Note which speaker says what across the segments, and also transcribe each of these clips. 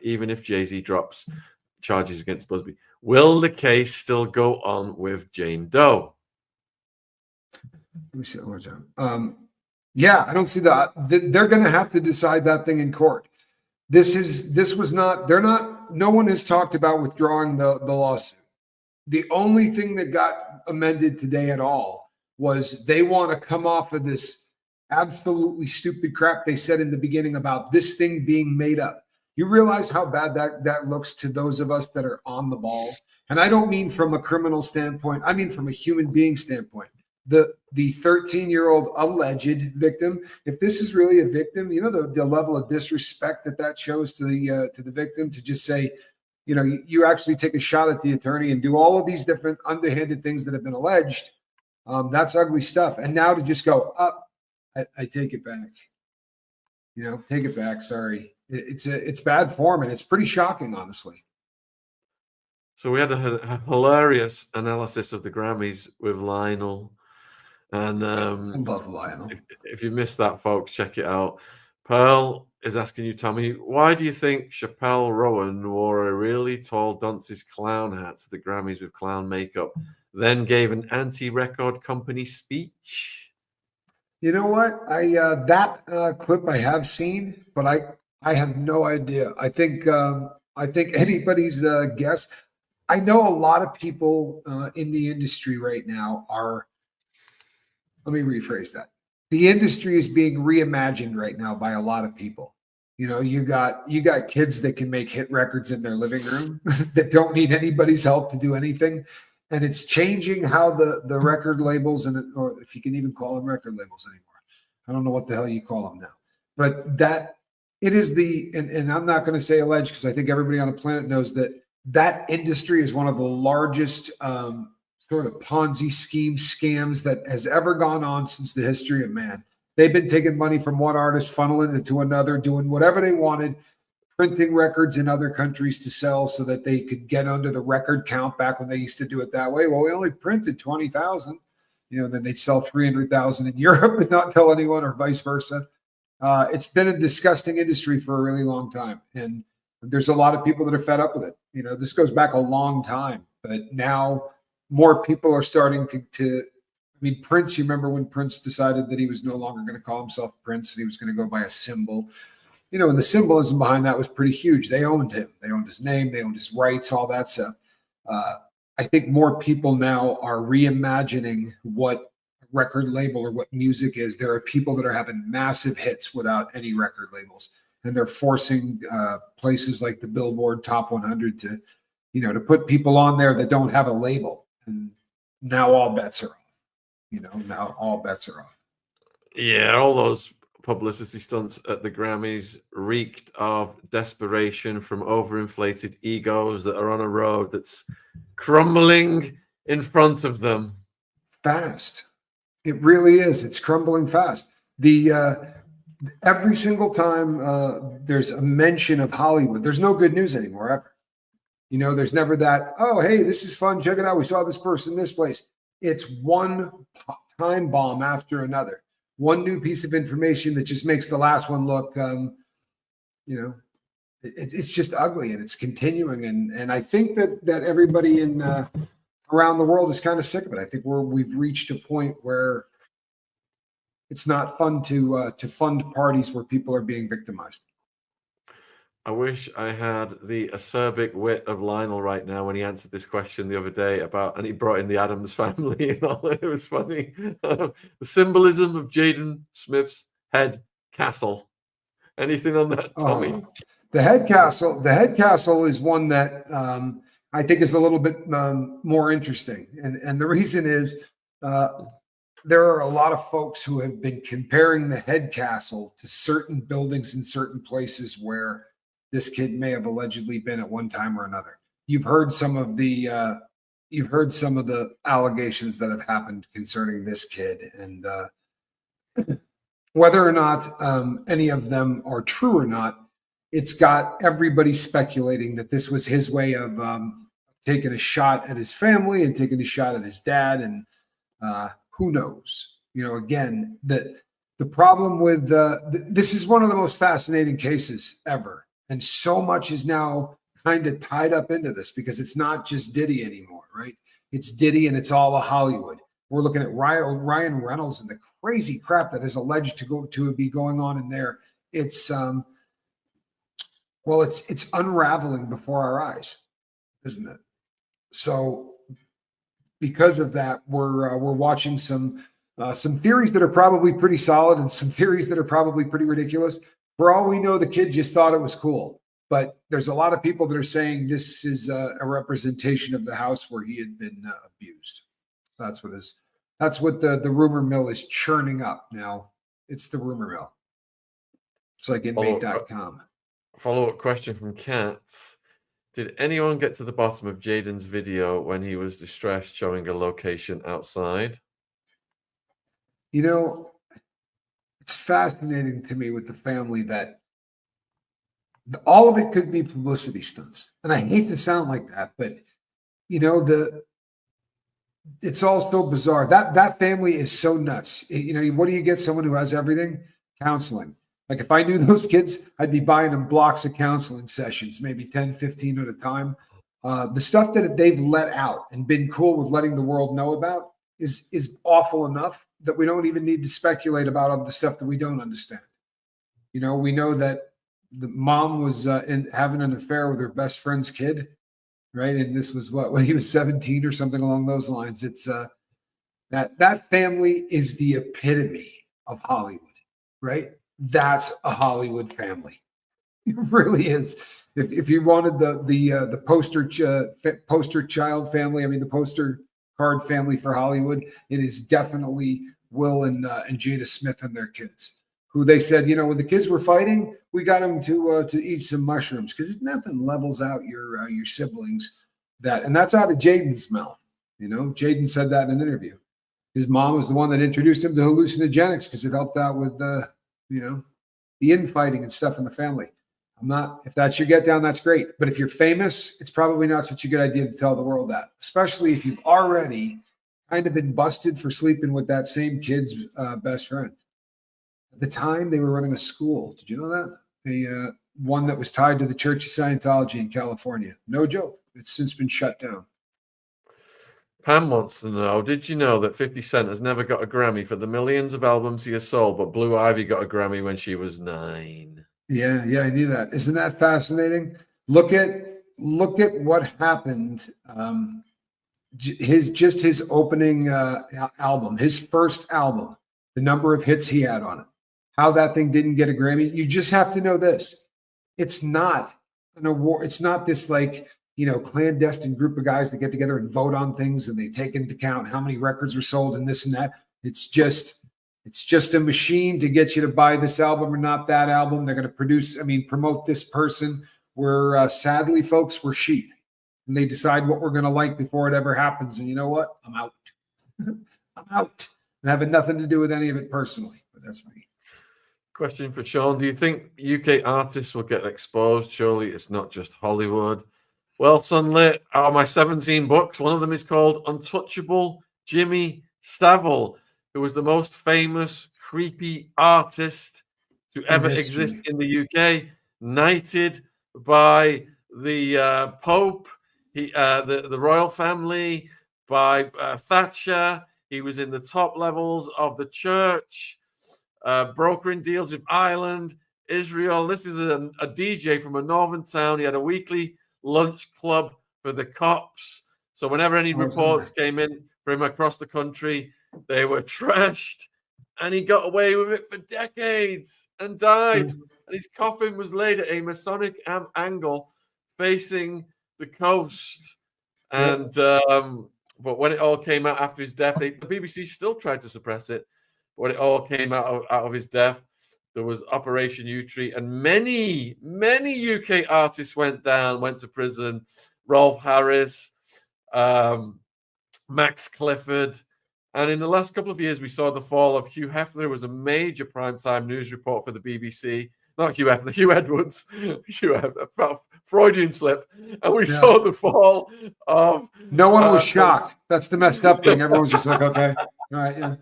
Speaker 1: even if Jay-Z drops charges against Busby. Will the case still go on with Jane Doe?
Speaker 2: Let me see that one more time. Yeah, I don't see that. They're going to have to decide that thing in court. No one has talked about withdrawing the lawsuit. The only thing that got amended today at all was they want to come off of this absolutely stupid crap they said in the beginning about this thing being made up. You realize how bad that looks to those of us that are on the ball. And I don't mean from a criminal standpoint. I mean from a human being standpoint. The 13-year-old alleged victim, if this is really a victim, you know, the level of disrespect that shows to the victim, to just say, you know, you actually take a shot at the attorney and do all of these different underhanded things that have been alleged. That's ugly stuff. And now to just go up, I take it back. You know, take it back. Sorry. It's bad form, and it's pretty shocking, honestly.
Speaker 1: So we had a hilarious analysis of the Grammys with Lionel. And
Speaker 2: I love Lionel.
Speaker 1: If you missed that, folks, check it out. Pearl is asking you, Tommy, why do you think Chappelle Rowan wore a really tall dunce's clown hat to the Grammys with clown makeup, then gave an anti-record company speech?
Speaker 2: You know what? That clip I have seen, but I have no idea. I think anybody's guess. I know a lot of people in the industry right now are. Let me rephrase that. The industry is being reimagined right now by a lot of people. You know, you got kids that can make hit records in their living room that don't need anybody's help to do anything. And it's changing how the record labels, or if you can even call them record labels anymore. I don't know what the hell you call them now. But that it is and I'm not going to say alleged, because I think everybody on the planet knows that industry is one of the largest sort of Ponzi scheme scams that has ever gone on since the history of man. They've been taking money from one artist, funneling it to another, doing whatever they wanted, printing records in other countries to sell so that they could get under the record count back when they used to do it that way. Well, we only printed 20,000, you know, then they'd sell 300,000 in Europe and not tell anyone, or vice versa. It's been a disgusting industry for a really long time. And there's a lot of people that are fed up with it. You know, this goes back a long time, but now more people are starting to I mean, Prince, you remember when Prince decided that he was no longer going to call himself Prince and he was going to go by a symbol, you know, and the symbolism behind that was pretty huge. They owned him. They owned his name. They owned his rights, all that stuff. I think more people now are reimagining what a record label or what music is. There are people that are having massive hits without any record labels, and they're forcing places like the Billboard Top 100 to, you know, to put people on there that don't have a label. And now all bets are off. You know, now all bets are off.
Speaker 1: Yeah, all those publicity stunts at the Grammys reeked of desperation from overinflated egos that are on a road that's crumbling in front of them.
Speaker 2: Fast. It really is. It's crumbling fast. Every single time there's a mention of Hollywood, there's no good news anymore, ever. You know, there's never that, oh, hey, this is fun. Check it out. We saw this person in this place. It's one time bomb after another. One new piece of information that just makes the last one look, you know, it's just ugly, and it's continuing. And I think that everybody in around the world is kind of sick of it. I think we've reached a point where it's not fun to fund parties where people are being victimized.
Speaker 1: I wish I had the acerbic wit of Lionel right now when he answered this question the other day and he brought in the Addams family and all. It was funny. The symbolism of Jaden Smith's head castle. Anything on that, Tommy?
Speaker 2: The head castle is one that I think is a little bit more interesting. And the reason is there are a lot of folks who have been comparing the head castle to certain buildings in certain places where this kid may have allegedly been at one time or another. You've heard some of the allegations that have happened concerning this kid, and whether or not any of them are true or not, it's got everybody speculating that this was his way of taking a shot at his family and taking a shot at his dad, and who knows? You know, again, the problem with this is one of the most fascinating cases ever. And so much is now kind of tied up into this because it's not just Diddy anymore, right? It's Diddy and it's all of Hollywood. We're looking at Ryan Reynolds and the crazy crap that is alleged to be going on in there. It's it's unraveling before our eyes, isn't it? So because of that, we're watching some theories that are probably pretty solid and some theories that are probably pretty ridiculous. For all we know, the kid just thought it was cool. But there's a lot of people that are saying this is a representation of the house where he had been abused. That's what the rumor mill is churning up now. It's the rumor mill. It's like inmate.com.
Speaker 1: Follow-up question from Katz. Did anyone get to the bottom of Jaden's video when he was distressed showing a location outside?
Speaker 2: You know, it's fascinating to me with the family that all of it could be publicity stunts. And I hate to sound like that, but you know, it's all so bizarre. That family is so nuts. You know, what do you get someone who has everything? Counseling. Like if I knew those kids, I'd be buying them blocks of counseling sessions, maybe 10, 15 at a time. The stuff that they've let out and been cool with letting the world know about is awful enough that we don't even need to speculate about all the stuff that we don't understand. You know, we know that the mom was having an affair with her best friend's kid, right? And this was when he was 17 or something along those lines. It's that family is the epitome of Hollywood, right? That's a Hollywood family. It really is. If you wanted the poster child family, I mean the poster card family for Hollywood, it is definitely Will and Jada Smith and their kids, who they said, you know, when the kids were fighting, we got them to eat some mushrooms because nothing levels out your siblings. And that's out of Jaden's mouth. You know, Jaden said that in an interview. His mom was the one that introduced him to hallucinogenics because it helped out with the infighting and stuff in the family. If that's your get down, that's great. But if you're famous, it's probably not such a good idea to tell the world that, especially if you've already kind of been busted for sleeping with that same kid's best friend. At the time, they were running a school. Did you know that? One that was tied to the Church of Scientology in California. No joke. It's since been shut down.
Speaker 1: Pam wants to know, did you know that 50 Cent has never got a Grammy for the millions of albums he has sold, but Blue Ivy got a Grammy when she was 9?
Speaker 2: Yeah, I knew that. Isn't that fascinating? Look at what happened. His opening album, his first album, the number of hits he had on it, how that thing didn't get a Grammy. You just have to know this. It's not an award. It's not this clandestine group of guys that get together and vote on things and they take into account how many records were sold and this and that. It's just a machine to get you to buy this album or not that album. They're going to promote this person. Sadly, folks, we're sheep. And they decide what we're going to like before it ever happens. And you know what? I'm out. I'm out. I'm having nothing to do with any of it personally, but that's me.
Speaker 1: Question for Shaun. Do you think UK artists will get exposed? Surely it's not just Hollywood. Well, Sunlit, out of my 17 books, one of them is called Untouchable Jimmy Savile, who was the most famous creepy artist to ever exist in the UK, knighted by the Pope, the royal family, by Thatcher. He was in the top levels of the church, brokering deals with Ireland, Israel. This is a DJ from a northern town. He had a weekly lunch club for the cops. So whenever any reports came in for him across the country, they were trashed. And he got away with it for decades and died. And his coffin was laid at a Masonic angle facing the coast. And but when it all came out after his death, the BBC still tried to suppress it. When it all came out of his death, there was Operation U-Tree, and many UK artists went to prison. Rolf Harris, Max Clifford. And in the last couple of years, we saw the fall of Hugh Hefner, who was a major primetime news report for the BBC. Not Hugh Hefner, Hugh Edwards. Hugh Hefner, Freudian slip. And we saw the fall of...
Speaker 2: No one was shocked. That's the messed up thing. Everyone was just like, okay. All right, yeah.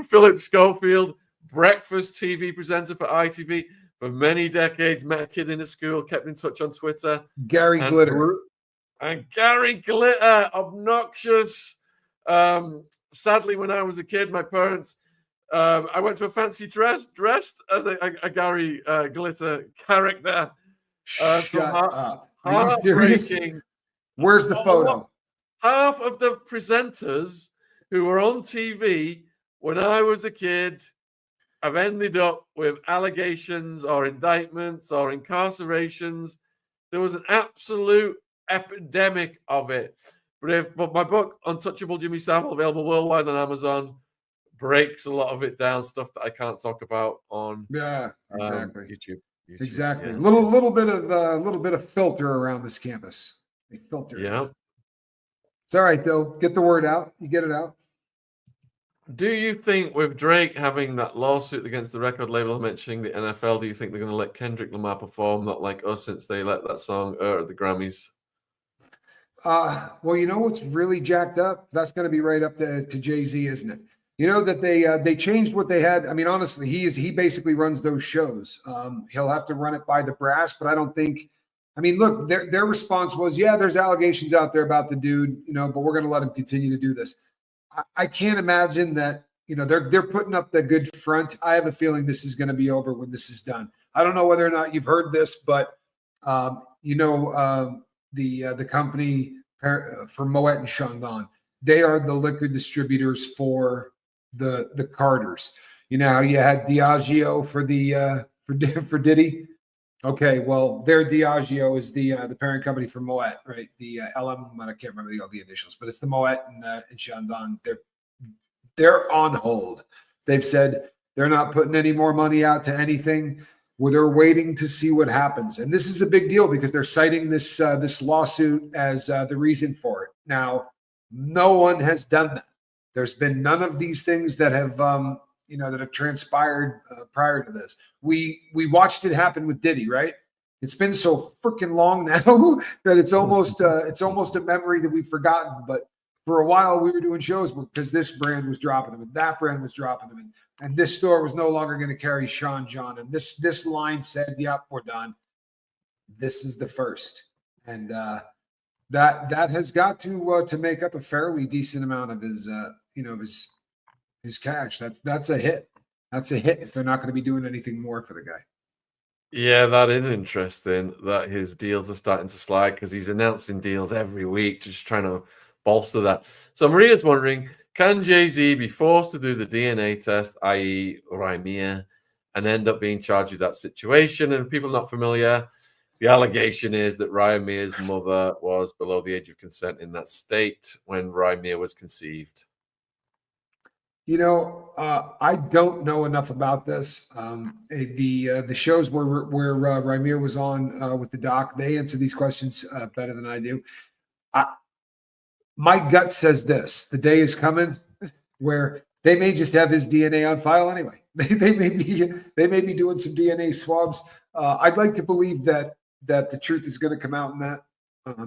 Speaker 1: Philip Schofield, breakfast TV presenter for ITV. for many decades. Met a kid in a school, kept in touch on Twitter.
Speaker 2: Gary
Speaker 1: and
Speaker 2: Glitter.
Speaker 1: And Gary Glitter, obnoxious. Sadly, when I was a kid, my parents, I went to a fancy dressed as a Gary Glitter character.
Speaker 2: Shut up. Are you serious?
Speaker 1: Heartbreaking.
Speaker 2: Where's the photo?
Speaker 1: Half of the presenters who were on TV when I was a kid have ended up with allegations or indictments or incarcerations. There was an absolute epidemic of it. But my book, Untouchable Jimmy Savile, available worldwide on Amazon, breaks a lot of it down, stuff that I can't talk about on YouTube.
Speaker 2: Exactly.
Speaker 1: Yeah.
Speaker 2: Little bit of filter around this campus. A filter.
Speaker 1: Yeah.
Speaker 2: It's all right though. Get the word out. You get it out.
Speaker 1: Do you think with Drake having that lawsuit against the record label mentioning the NFL, do you think they're going to let Kendrick Lamar perform, not like us, since they let that song at the Grammys?
Speaker 2: Well, you know what's really jacked up? That's going to be right up to Jay-Z, isn't it? You know that they changed what they had. I mean, honestly, he basically runs those shows. He'll have to run it by the brass, but I don't think. I mean, look, their response was, yeah, there's allegations out there about the dude, but we're going to let him continue to do this. I can't imagine that. They're putting up the good front. I have a feeling this is going to be over when this is done. I don't know whether or not you've heard this, but the company for Moet and Chandon, they are the liquor distributors for the Carters. You know how you had Diageo for Diddy. Okay, well, their Diageo is the parent company for Moet, right? The LM, I can't remember all the initials, but it's the Moet and Chandon. They're on hold. They've said they're not putting any more money out to anything. Well, they're waiting to see what happens, and this is a big deal because they're citing this lawsuit as the reason for it. Now, no one has done that. There's been none of these things that have that have transpired prior to this. We watched it happen with Diddy, right? It's been so freaking long now that it's almost a memory that we've forgotten. But for a while, we were doing shows because this brand was dropping them and that brand was dropping them, and this store was no longer going to carry Sean John. And this line said, "Yep, we're done. This is the first." And that has got to make up a fairly decent amount of his his cash. That's a hit. That's a hit if they're not going to be doing anything more for the guy.
Speaker 1: Yeah, that is interesting that his deals are starting to slide because he's announcing deals every week, just trying to bolster that. So Maria's wondering, can Jay-Z be forced to do the DNA test, i.e. Rymir, and end up being charged with that situation? And people not familiar, the allegation is that Rymir's mother was below the age of consent in that state when Rymir was conceived.
Speaker 2: I don't know enough about this. The shows where Rymir was on with the doc, they answer these questions better than I do. My gut says this: the day is coming where they may just have his DNA on file anyway. They may be doing some DNA swabs. I'd like to believe that the truth is going to come out in that.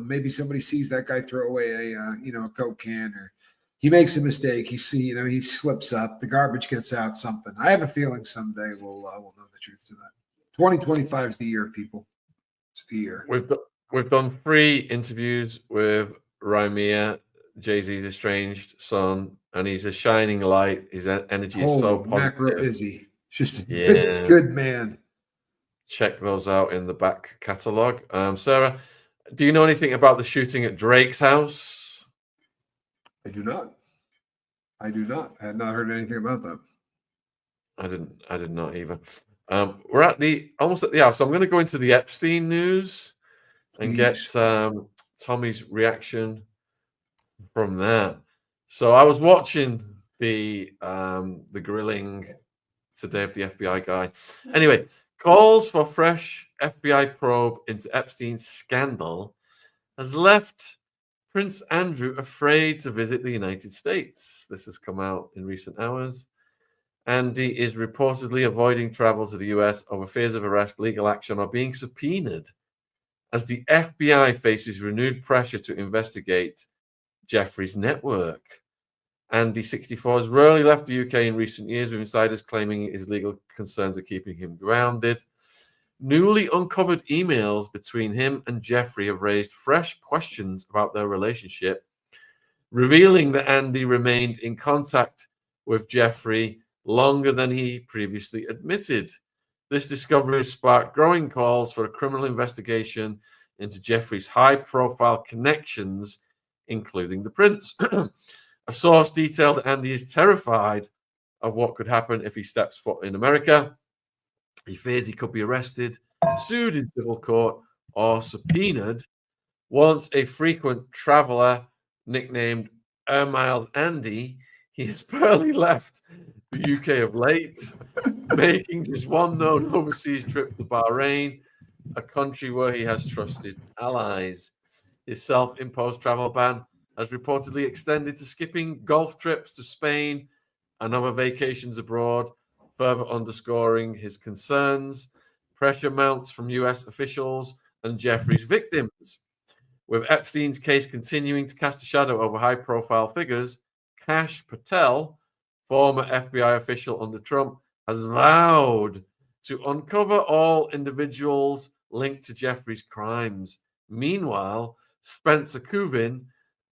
Speaker 2: Maybe somebody sees that guy throw away a Coke can, or he makes a mistake. He slips up. The garbage gets out. Something. I have a feeling someday we'll know the truth to that. 2025 is the year, people. It's the year.
Speaker 1: We've done 3 interviews with Rymir, Jay-Z's estranged son, and he's a shining light. His energy is so positive.
Speaker 2: Macro is he? Just a good man.
Speaker 1: Check those out in the back catalogue. Sarah, do you know anything about the shooting at Drake's house?
Speaker 2: I do not. I had not heard anything about that.
Speaker 1: I did not either. We're almost at the hour, so I'm going to go into the Epstein news and get Tommy's reaction from that. So I was watching the grilling today of the FBI guy. Anyway, calls for fresh FBI probe into Epstein's scandal has left Prince Andrew afraid to visit the United States. This has come out in recent hours. Andy is reportedly avoiding travel to the US over fears of arrest, legal action, or being subpoenaed as the FBI faces renewed pressure to investigate Jeffrey's network. Andy, 64, has rarely left the UK in recent years, with insiders claiming his legal concerns are keeping him grounded. Newly uncovered emails between him and Jeffrey have raised fresh questions about their relationship, revealing that Andy remained in contact with Jeffrey longer than he previously admitted. This discovery sparked growing calls for a criminal investigation into Jeffrey's high-profile connections, including the prince. A source detailed that Andy is terrified of what could happen if he steps foot in America. He fears he could be arrested, sued in civil court, or subpoenaed. Once a frequent traveler nicknamed Miles Andy, he has barely left the UK of late, making just one known overseas trip to Bahrain, a country where he has trusted allies. His self-imposed travel ban has reportedly extended to skipping golf trips to Spain and other vacations abroad, further underscoring his concerns. Pressure mounts from US officials and Jeffrey's victims. With Epstein's case continuing to cast a shadow over high-profile figures, Kash Patel, former FBI official under Trump, has vowed to uncover all individuals linked to Jeffrey's crimes. Meanwhile, Spencer Cuvin,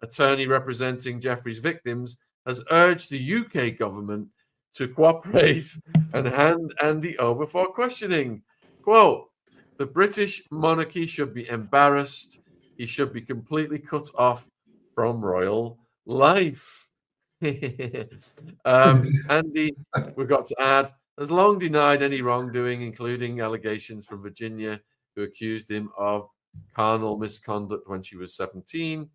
Speaker 1: attorney representing Jeffrey's victims, has urged the UK government to cooperate and hand Andy over for questioning. Quote, "The British monarchy should be embarrassed. He should be completely cut off from royal life." Andy, we've got to add, has long denied any wrongdoing, including allegations from Virginia, who accused him of carnal misconduct when she was 17.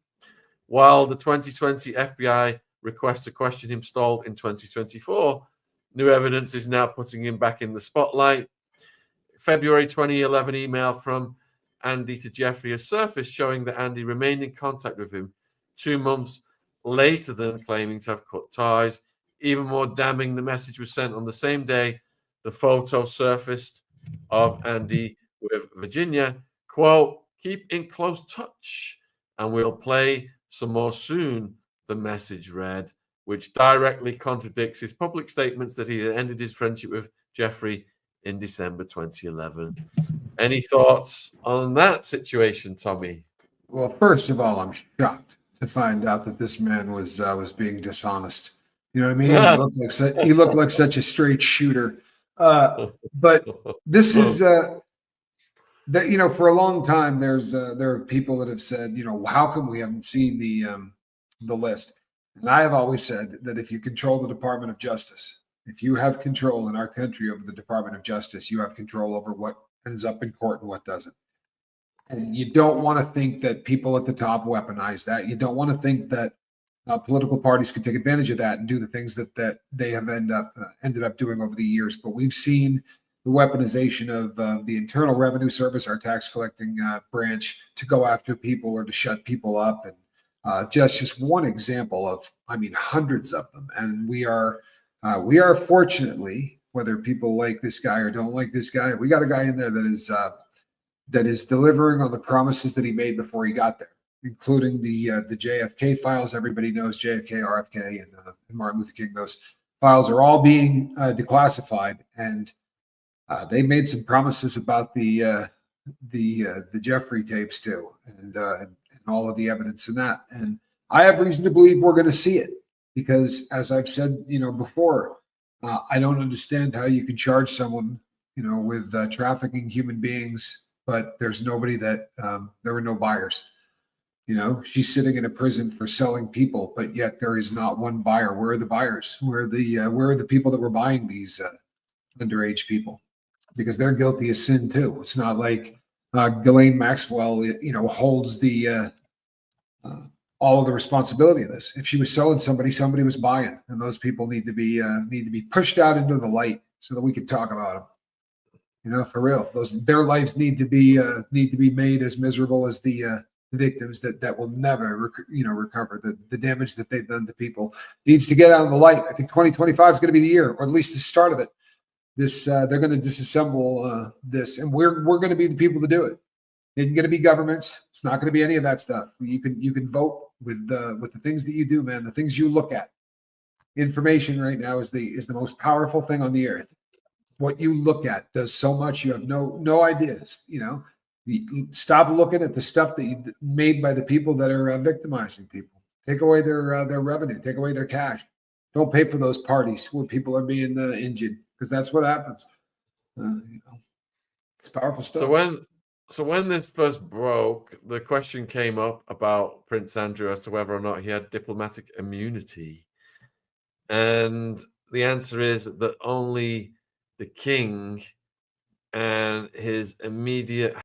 Speaker 1: While the 2020 FBI request to question him stalled in 2024, new evidence is now putting him back in the spotlight. February 2011 email from Andy to Jeffrey has surfaced showing that Andy remained in contact with him 2 months later than claiming to have cut ties. Even more damning, the message was sent on the same day the photo surfaced of Andy with Virginia. Quote, "Keep in close touch and we'll play some more soon," the message read, which directly contradicts his public statements that he had ended his friendship with Jeffrey in December 2011. Any thoughts on that situation, Tommy?
Speaker 2: Well, first of all, I'm shocked to find out that this man was being dishonest. You know what I mean? He looked like such a straight shooter. But this is that, you know, for a long time there are people that have said, you know, how come we haven't seen the list? And I have always said that if you control the Department of Justice, if you have control in our country over the Department of Justice, you have control over what ends up in court and what doesn't. And you don't want to think that people at the top weaponize that. You don't want to think that political parties can take advantage of that and do the things that they have ended up doing over the years. But we've seen the weaponization of the Internal Revenue Service, our tax collecting branch, to go after people or to shut people up. And just one example of, I mean, hundreds of them. And we are fortunately, whether people like this guy or don't like this guy, we got a guy in there that is delivering on the promises that he made before he got there, including the JFK files. Everybody knows JFK, RFK, and Martin Luther King. Those files are all being declassified, and they made some promises about the Jeffrey tapes too, and all of the evidence in that. And I have reason to believe we're going to see it because, as I've said, you know, before, I don't understand how you can charge someone, you know, with trafficking human beings, but there's nobody that there were no buyers. You know, she's sitting in a prison for selling people, but yet there is not one buyer. Where are the buyers? Where are the people that were buying these underage people? Because they're guilty of sin too. It's not like Ghislaine Maxwell, you know, holds the all of the responsibility of this. If she was selling somebody, somebody was buying, and those people need to be pushed out into the light so that we can talk about them. You know, for real, their lives need to be made as miserable as the victims that will never recover the damage that they've done to people. Needs to get out in the light. I think 2025 is going to be the year, or at least the start of it. This they're going to disassemble this, and we're going to be the people to do it. It's going to be governments. It's not going to be any of that stuff. You can vote with the things that you do, man. The things you look at. Information right now is the most powerful thing on the earth. what you look at does so much. You have no ideas. Stop looking at the stuff that you made by the people that are victimizing people. Take away their revenue. Take away their cash. Don't pay for those parties where people are being injured, because that's what happens. It's powerful stuff.
Speaker 1: So when this first broke, the question came up about Prince Andrew as to whether or not he had diplomatic immunity. And the answer is that only the king and his immediate